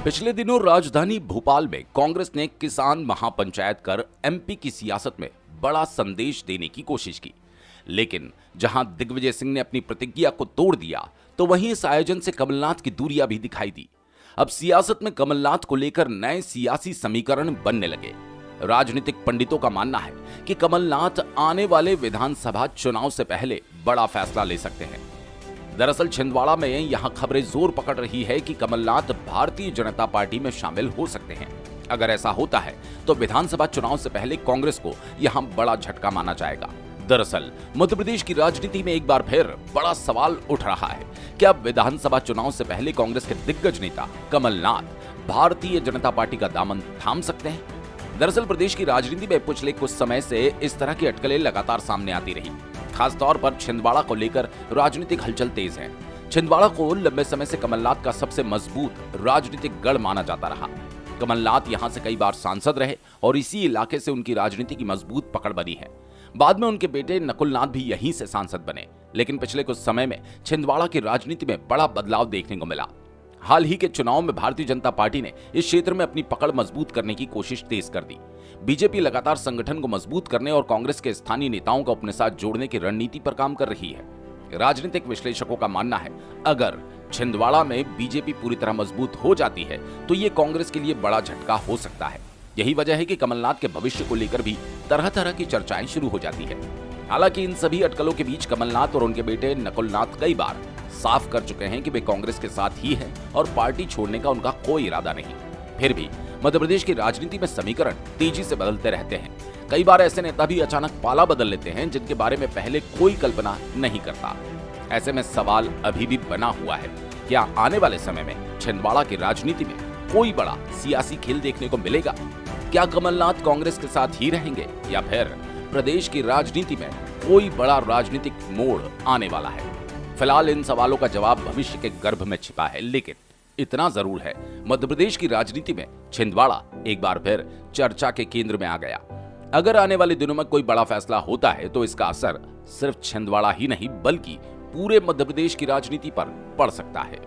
पिछले दिनों राजधानी भोपाल में कांग्रेस ने किसान महापंचायत कर एमपी की सियासत में बड़ा संदेश देने की कोशिश की, लेकिन जहां दिग्विजय सिंह ने अपनी प्रतिज्ञा को तोड़ दिया, तो वहीं इस आयोजन से कमलनाथ की दूरियां भी दिखाई दी। अब सियासत में कमलनाथ को लेकर नए सियासी समीकरण बनने लगे। राजनीतिक पंडितों का मानना है कि कमलनाथ आने वाले विधानसभा चुनाव से पहले बड़ा फैसला ले सकते हैं। दरअसल छिंदवाड़ा में यहां खबरें जोर पकड़ रही है कि कमलनाथ भारतीय जनता पार्टी में शामिल हो सकते हैं। अगर ऐसा होता है तो विधानसभा चुनाव से पहले कांग्रेस को यहां बड़ा झटका माना जाएगा। दरअसल मध्य प्रदेश की राजनीति में एक बार फिर बड़ा सवाल उठ रहा है। क्या विधानसभा चुनाव से पहले कांग्रेस के दिग्गज नेता कमलनाथ भारतीय जनता पार्टी का दामन थाम सकते हैं? दरअसल प्रदेश की राजनीति में पिछले कुछ समय से इस तरह की अटकलें लगातार सामने आती रही। खासतौर पर छिंदवाड़ा को लेकर राजनीतिक हलचल तेज है। छिंदवाड़ा को लंबे समय से कमलनाथ का सबसे मजबूत राजनीतिक गढ़ माना जाता रहा। कमलनाथ यहां से कई बार सांसद रहे और इसी इलाके से उनकी राजनीति की मजबूत पकड़ बनी है। बाद में उनके बेटे नकुलनाथ भी यहीं से सांसद बने, लेकिन पिछले कुछ समय में छिंदवाड़ा की राजनीति में बड़ा बदलाव देखने को मिला। हाल ही के चुनाव में भारतीय जनता पार्टी ने इस क्षेत्र में अपनी पकड़ मजबूत करने की कोशिश तेज कर दी। बीजेपी लगातार संगठन को मजबूत करने और कांग्रेस के स्थानीय नेताओं को अपने साथ जोड़ने की रणनीति पर काम कर रही है। राजनीतिक विश्लेषकों का मानना है, अगर छिंदवाड़ा में बीजेपी पूरी तरह मजबूत हो जाती है तो ये कांग्रेस के लिए बड़ा झटका हो सकता है। यही वजह है कि कमलनाथ के भविष्य को लेकर भी तरह तरह की चर्चाएं शुरू हो जाती है। हालांकि इन सभी अटकलों के बीच कमलनाथ और उनके बेटे नकुलनाथ कई बार साफ कर चुके हैं कि वे कांग्रेस के साथ ही हैं और पार्टी छोड़ने का उनका कोई इरादा नहीं। फिर भी मध्य प्रदेश की राजनीति में समीकरण तेजी से बदलते रहते हैं। कई बार ऐसे नेता भी अचानक पाला बदल लेते हैं जिनके बारे में पहले कोई कल्पना नहीं करता। ऐसे में सवाल अभी भी बना हुआ है, क्या आने वाले समय में छिंदवाड़ा की राजनीति में कोई बड़ा सियासी खेल देखने को मिलेगा? क्या कमलनाथ कांग्रेस के साथ ही रहेंगे या फिर प्रदेश की राजनीति में कोई बड़ा राजनीतिक मोड़ आने वाला है? फिलहाल इन सवालों का जवाब भविष्य के गर्भ में छिपा है, लेकिन इतना जरूर है, मध्य प्रदेश की राजनीति में छिंदवाड़ा एक बार फिर चर्चा के केंद्र में आ गया। अगर आने वाले दिनों में कोई बड़ा फैसला होता है तो इसका असर सिर्फ छिंदवाड़ा ही नहीं बल्कि पूरे मध्य प्रदेश की राजनीति पर पड़ सकता है।